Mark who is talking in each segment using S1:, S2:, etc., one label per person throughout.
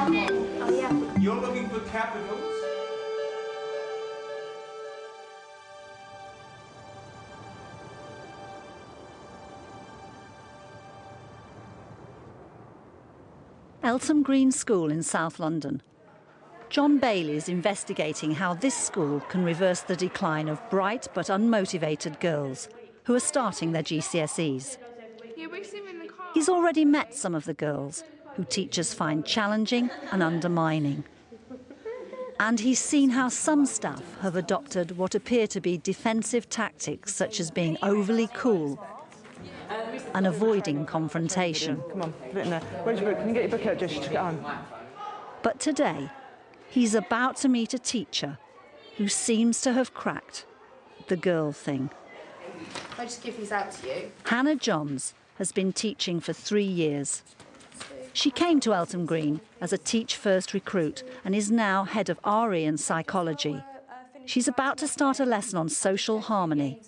S1: Oh, yeah.
S2: You're looking for capitals?
S3: Eltham Green School in South London. John Bailey is investigating how this school can reverse the decline of bright but unmotivated girls who are starting their GCSEs. He's already met some of the girls who teachers find challenging and undermining. And he's seen how some staff have adopted what appear to be defensive tactics, such as being overly cool and avoiding confrontation.
S4: Come on, put it in there. Where's your book? Can you get your book out, Jess? You took it home.
S3: But today, he's about to meet a teacher who seems to have cracked the girl thing.
S1: I'll just give these out to you.
S3: Hannah Johns has been teaching for 3 years. She came to Eltham Green as a Teach First recruit and is now head of RE and psychology. She's about to start a lesson on social harmony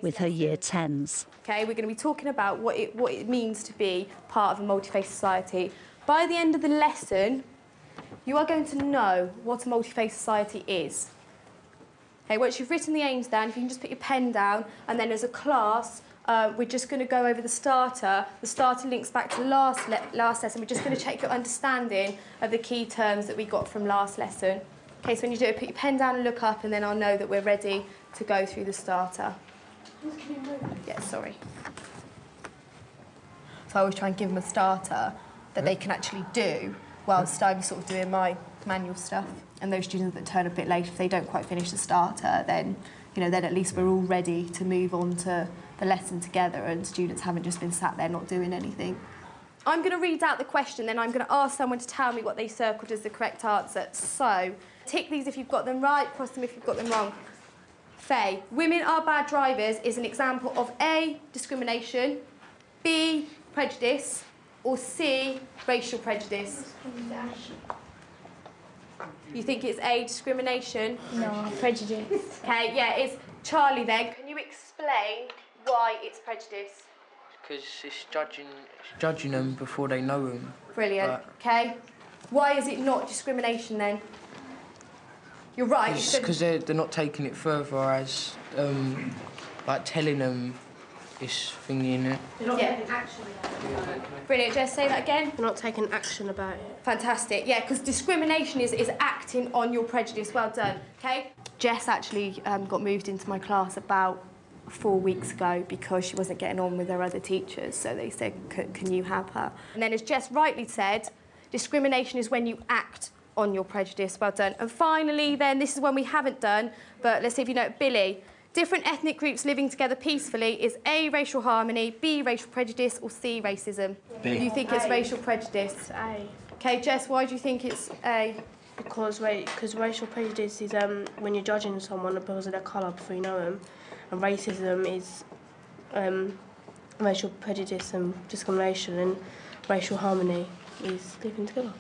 S3: with her Year 10s.
S1: Okay, we're going to be talking about what it means to be part of a multi-faith society. By the end of the lesson, you are going to know what a multi-faith society is. Okay, once you've written the aims down, if you can just put your pen down, and then as a class, we're just going to go over the starter. The starter links back to last lesson. We're just going to check your understanding of the key terms that we got from last lesson. Okay, so when you do it, put your pen down and look up, and then I'll know that we're ready to go through the starter. Yeah, sorry. So I always try and give them a starter that they can actually do whilst I'm sort of doing my manual stuff. And those students that turn a bit late, if they don't quite finish the starter, then, you know, then at least we're all ready to move on to the lesson together and students haven't just been sat there not doing anything. I'm going to read out the question, then I'm going to ask someone to tell me what they circled as the correct answer. So, tick these if you've got them right, cross them if you've got them wrong. Faye, women are bad drivers is an example of A, discrimination, B, prejudice, or C, racial prejudice. You think it's A, discrimination?
S5: No, prejudice.
S1: Okay, yeah, it's Charlie then. Can you explain why it's prejudice?
S6: Because it's judging them before they know them.
S1: Brilliant, okay. Why is it not discrimination then? You're right.
S6: Because they're not taking it further as, like, telling them this thingy in it.
S1: They're not taking action about it. Brilliant, Jess, say that again.
S5: They're not taking action about it.
S1: Fantastic, yeah, because discrimination is acting on your prejudice. Well done, okay? Jess actually got moved into my class about 4 weeks ago because she wasn't getting on with her other teachers, so they said, can you have her? And then as Jess rightly said, discrimination is when you act on your prejudice. Well done. And finally then, this is one we haven't done, but let's see if you know it. Billy, different ethnic groups living together peacefully is A, racial harmony, B, racial prejudice, or C, racism?
S6: B.
S1: You think it's racial prejudice?
S5: It's A.
S1: Okay, Jess, why do you think it's A?
S5: Because racial prejudice is when you're judging someone because of their colour before you know them, and racism is racial prejudice and discrimination, and racial harmony is living together.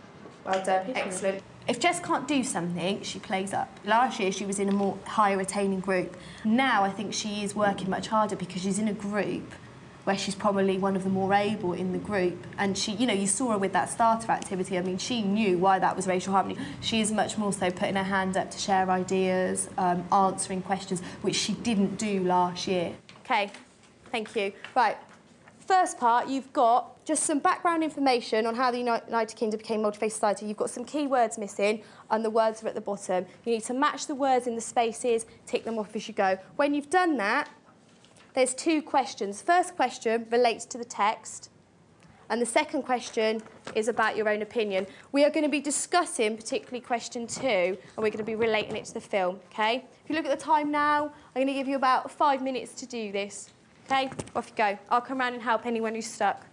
S1: Well done, excellent. If Jess can't do something, she plays up. Last year, she was in a more higher attaining group. Now, I think she is working much harder because she's in a group where she's probably one of the more able in the group. And she, you know, you saw her with that starter activity. I mean, she knew why that was racial harmony. She is much more so putting her hand up to share ideas, answering questions, which she didn't do last year. OK, thank you. Right, first part, you've got just some background information on how the United Kingdom became a multi-faith society. You've got some key words missing, and the words are at the bottom. You need to match the words in the spaces, tick them off as you go. When you've done that, there's 2 questions. First question relates to the text, and the second question is about your own opinion. We are going to be discussing particularly question 2, and we're going to be relating it to the film, OK? If you look at the time now, I'm going to give you about 5 minutes to do this. OK? Off you go. I'll come round and help anyone who's stuck.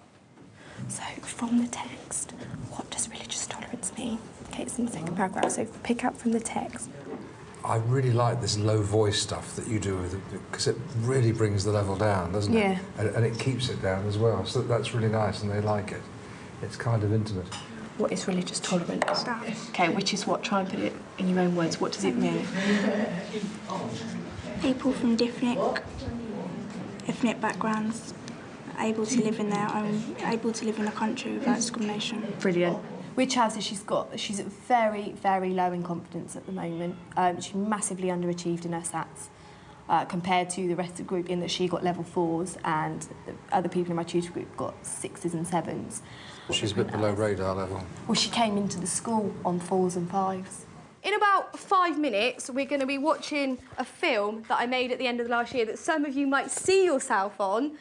S1: So, from the text, what does religious tolerance mean? OK, it's in the second paragraph, so pick up from the text.
S7: I really like this low voice stuff that you do with it, because it really brings the level down, doesn't it?
S1: Yeah.
S7: And it keeps it down as well, so that's really nice and they like it. It's kind of intimate.
S8: What is religious tolerance? OK, which is what? Try and put it in your own words. What does it mean?
S9: People from different ethnic backgrounds able to live in their own, able to live in a country without discrimination.
S1: Brilliant. With Chelsea, she's very, very low in confidence at the moment. She massively underachieved in her SATs compared to the rest of the group, in that she got level 4s and the other people in my tutor group got 6s and 7s.
S7: She's a bit below radar level.
S1: Well, she came into the school on 4s and 5s. In about 5 minutes, we're going to be watching a film that I made at the end of the last year that some of you might see yourself on.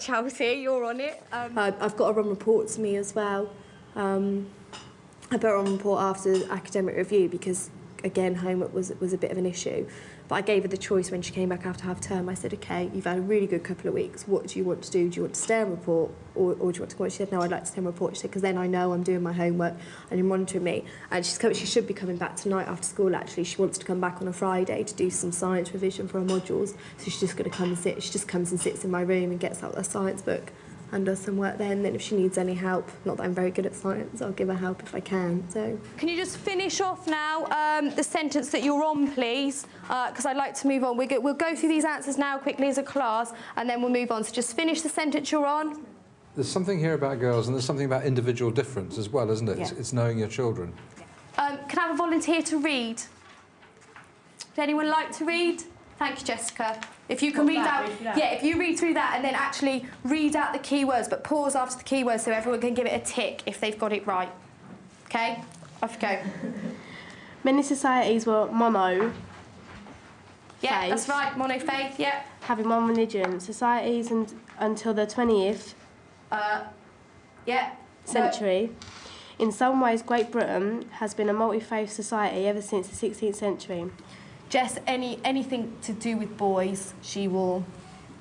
S1: Chelsea, you're on it. I've got to run reports to me as well. I better on report after the academic review because, again, homework was a bit of an issue. But I gave her the choice when she came back after half-term. I said, OK, you've had a really good couple of weeks. What do you want to do? Do you want to stay and report or do you want to go? She said, no, I'd like to stay and report. She said, because then I know I'm doing my homework and you're monitoring me. And she should be coming back tonight after school, actually. She wants to come back on a Friday to do some science revision for her modules. So she's just going to come and sit. She just comes and sits in my room and gets out her science book and does some work then. Then if she needs any help, not that I'm very good at science, I'll give her help if I can. So, can you just finish off now the sentence that you're on, please? Because I'd like to move on. We'll go through these answers now quickly as a class, and then we'll move on. So just finish the sentence you're on.
S7: There's something here about girls, and there's something about individual difference as well, isn't it?
S1: Yeah.
S7: It's knowing your children.
S1: Can I have a volunteer to read? Would anyone like to read? Thank you, Jessica. If you can read out... Yeah, if you read through that and then actually read out the keywords, but pause after the keywords so everyone can give it a tick if they've got it right. OK? Off you go.
S5: Many societies were mono.
S1: Yeah,
S5: faith,
S1: that's right. Monofaith, yeah.
S5: having one religion. Societies until the 20th
S1: Yeah.
S5: century. In some ways, Great Britain has been a multi-faith society ever since the 16th century.
S1: Jess, anything to do with boys, she will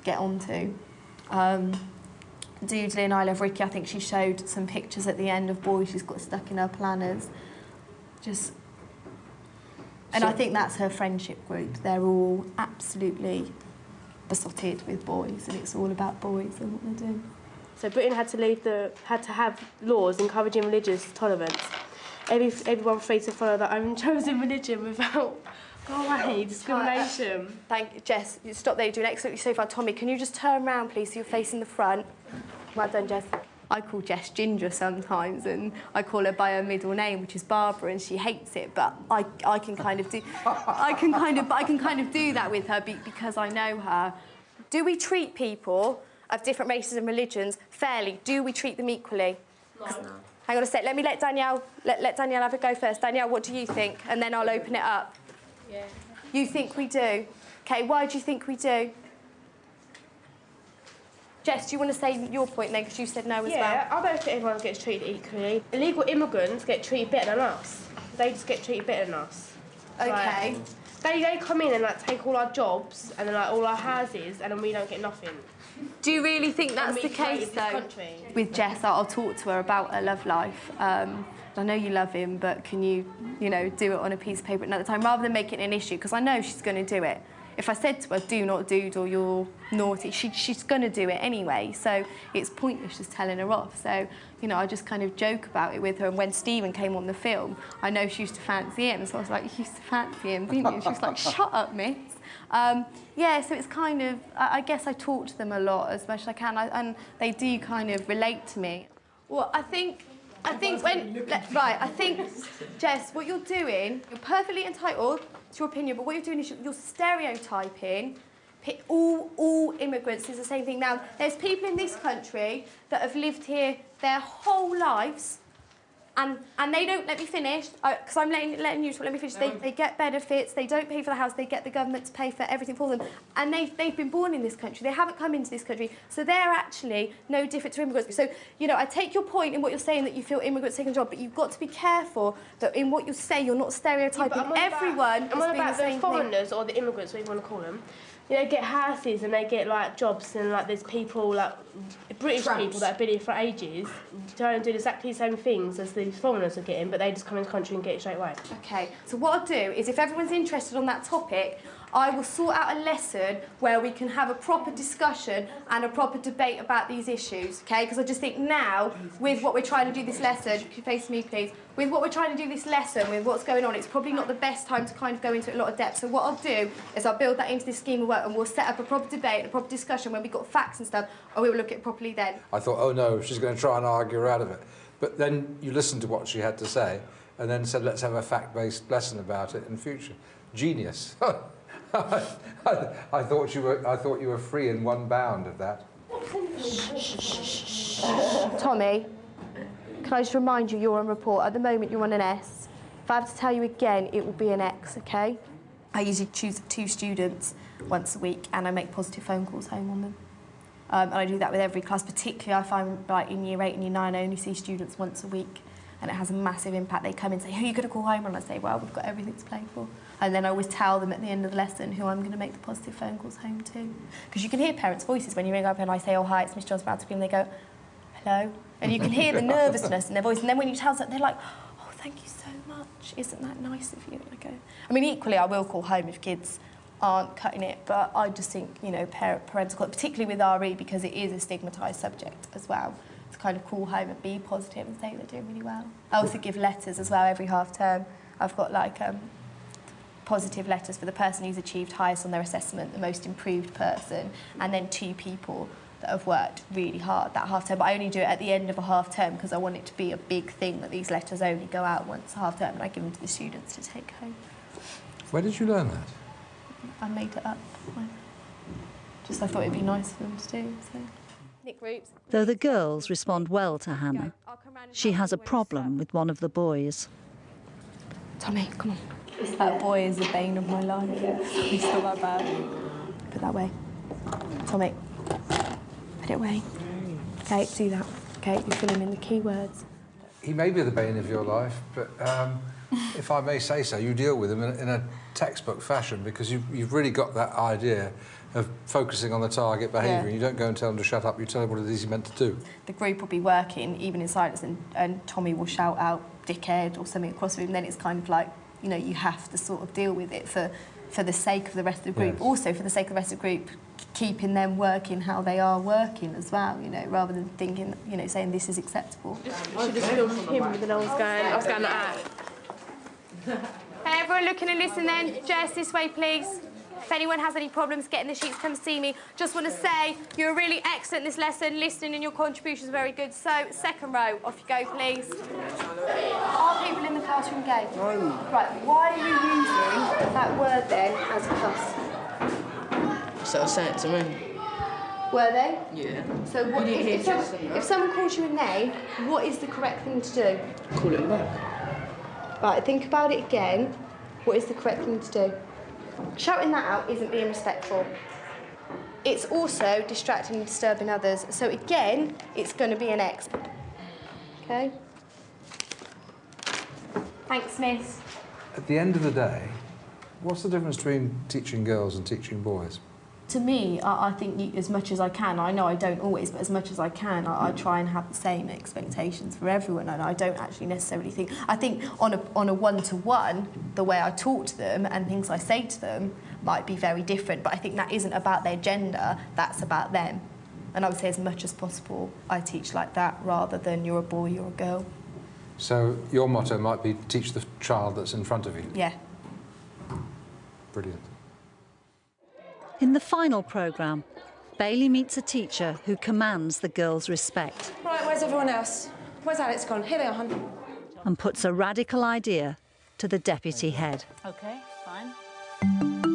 S1: get onto. Doodling, I Love Ricky, I think she showed some pictures at the end of boys she's got stuck in her planners. And I think that's her friendship group. They're all absolutely besotted with boys, and it's all about boys and what they're doing.
S5: So Britain had to have laws encouraging religious tolerance. Everyone free to follow their own chosen religion without discrimination.
S1: Thank you, Jess. You stop there. You're doing excellently so far. Tommy, can you just turn around, please, so you're facing the front? Well done, Jess. I call Jess Ginger sometimes, and I call her by her middle name, which is Barbara, and she hates it. But I can kind of do that with her because I know her. Do we treat people of different races and religions fairly? Do we treat them equally? No. Hang on a sec. Let Danielle have a go first. Danielle, what do you think? And then I'll open it up. Yeah. You think we do? OK, why do you think we do? Jess, do you want to say your point then, because you said no as well?
S5: Yeah, I don't think everyone gets treated equally. Illegal immigrants get treated better than us. They just get treated better than us.
S1: OK.
S5: They come in and take all our jobs and then all our houses, and then we don't get nothing.
S1: Do you really think that's the case though? With Jess, I'll talk to her about her love life. I know you love him, but can you do it on a piece of paper another time, rather than make it an issue? Because I know she's going to do it. If I said to her, do not doodle, you're naughty, she's going to do it anyway. So it's pointless just telling her off. So, I just kind of joke about it with her. And when Stephen came on the film, I know she used to fancy him. So I was like, you used to fancy him, didn't you? She was like, shut up, miss. Yeah, so it's kind of, I guess I talk to them a lot as much as I can, and they do kind of relate to me. Well, I think, Jess, what you're doing, you're perfectly entitled to your opinion, but what you're doing is you're stereotyping all immigrants is the same thing. Now, there's people in this country that have lived here their whole lives, and they don't, let me finish, because I'm letting you talk, let me finish. They get benefits, they don't pay for the house, they get the government to pay for everything for them. And they've been born in this country, they haven't come into this country, so they're actually no different to immigrants. So, I take your point in what you're saying, that you feel immigrants taking a job, but you've got to be careful that in what you say, you're not stereotyping everyone as being the same thing.
S5: Foreigners or the immigrants, whatever you want to call them. They get houses and they get jobs, and there's people British people that have been here for ages trying to do exactly the same things as these foreigners are getting, but they just come in the country and get it straight away. OK, so what I'll do is, if everyone's interested on that topic, I will sort out a lesson where we can have a proper discussion and a proper debate about these issues, OK? Because I just think now, with what we're trying to do this lesson, if you face me, please, with what we're trying to do this lesson, with what's going on, it's probably not the best time to kind of go into a lot of depth. So what I'll do is I'll build that into this scheme of work, and we'll set up a proper debate, a proper discussion when we've got facts and stuff, and we'll look at it properly then.
S7: I thought, oh no, she's going to try and argue her out of it. But then you listened to what she had to say and then said, let's have a fact-based lesson about it in future. Genius. I thought you were free in one bound of that.
S1: Tommy, can I just remind you, you're on report. At the moment, you're on an S. If I have to tell you again, it will be an X, OK? I usually choose 2 students once a week, and I make positive phone calls home on them. And I do that with every class. Particularly, I find, like, in Year 8 and Year 9, I only see students once a week, and it has a massive impact. They come in and say, who are you going to call home? And I say, well, we've got everything to play for. And then I always tell them at the end of the lesson who I'm going to make the positive phone calls home to. Because you can hear parents' voices when you ring up and I say, oh, hi, it's Miss Johnson, and they go, hello. And you can hear the nervousness in their voice. And then when you tell them, they're like, oh, thank you so much. Isn't that nice of you? And I go, I mean, equally, I will call home if kids aren't cutting it, but I just think, you know, parental, particularly with RE, because it is a stigmatised subject as well, to kind of call home and be positive and say they're doing really well. I also give letters as well every half term. I've got like positive letters for the person who's achieved highest on their assessment, the most improved person, and then 2 people that have worked really hard that half term. But I only do it at the end of a half term because I want it to be a big thing that these letters only go out once a half term, and I give them to the students to take home.
S7: Where did you learn that?
S1: I made it up. Just I thought it'd be nice for them to do. So.
S3: Though the girls respond well to Hannah, she has a problem with one of the boys.
S1: Tommy, come on. That boy is the bane of my life. He's not that bad. Put that away. Tommy, put it away. Okay, do that. Okay, you're filling in the keywords.
S7: He may be the bane of your life, but if I may say so, you deal with him in a textbook fashion because you've really got that idea of focusing on the target behaviour. Yeah. You don't go and tell him to shut up, you tell him what it is he's meant to do. The
S1: group will be working, even in silence, and Tommy will shout out dickhead or something across the room, and then it's kind of like, you know, you have to sort of deal with it for the sake of the rest of the group. Yes. Also, for the sake of the rest of the group, keeping them working how they are working as well, you know, rather than thinking, you know, saying this is acceptable.
S5: She just filmed him, and then I was going like that.
S1: Hey, everyone looking and listen then. Jess, this way, please. If anyone has any problems getting the sheets, come see me. Just want to say, you're really excellent this lesson, listening and your contributions are very good. So, second row, off you go, please. Are people in the classroom gay? No. Right, why are you using that word then as cuss?
S6: So I was saying it to me.
S1: Were they?
S6: Yeah.
S1: So what, if someone calls you a name, what is the correct thing to do?
S6: Call it back.
S1: Right, think about it again. What is the correct thing to do? Shouting that out isn't being respectful. It's also distracting and disturbing others. So again, it's going to be an X. Okay? Thanks, miss.
S7: At the end of the day, what's the difference between teaching girls and teaching boys?
S1: To me, I think as much as I can, I know I don't always, but as much as I can, I try and have the same expectations for everyone, and I don't actually necessarily think... I think on a one-to-one, the way I talk to them and things I say to them might be very different, but I think that isn't about their gender, that's about them. And I would say as much as possible, I teach like that rather than you're a boy, you're a girl.
S7: So your motto might be teach the child that's in front of you?
S1: Yeah.
S7: Brilliant.
S3: In the final programme, Bailey meets a teacher who commands the girls' respect.
S2: Right, where's everyone else? Where's Alex gone? Here they are, hon.
S3: And puts a radical idea to the deputy head.
S10: OK, fine.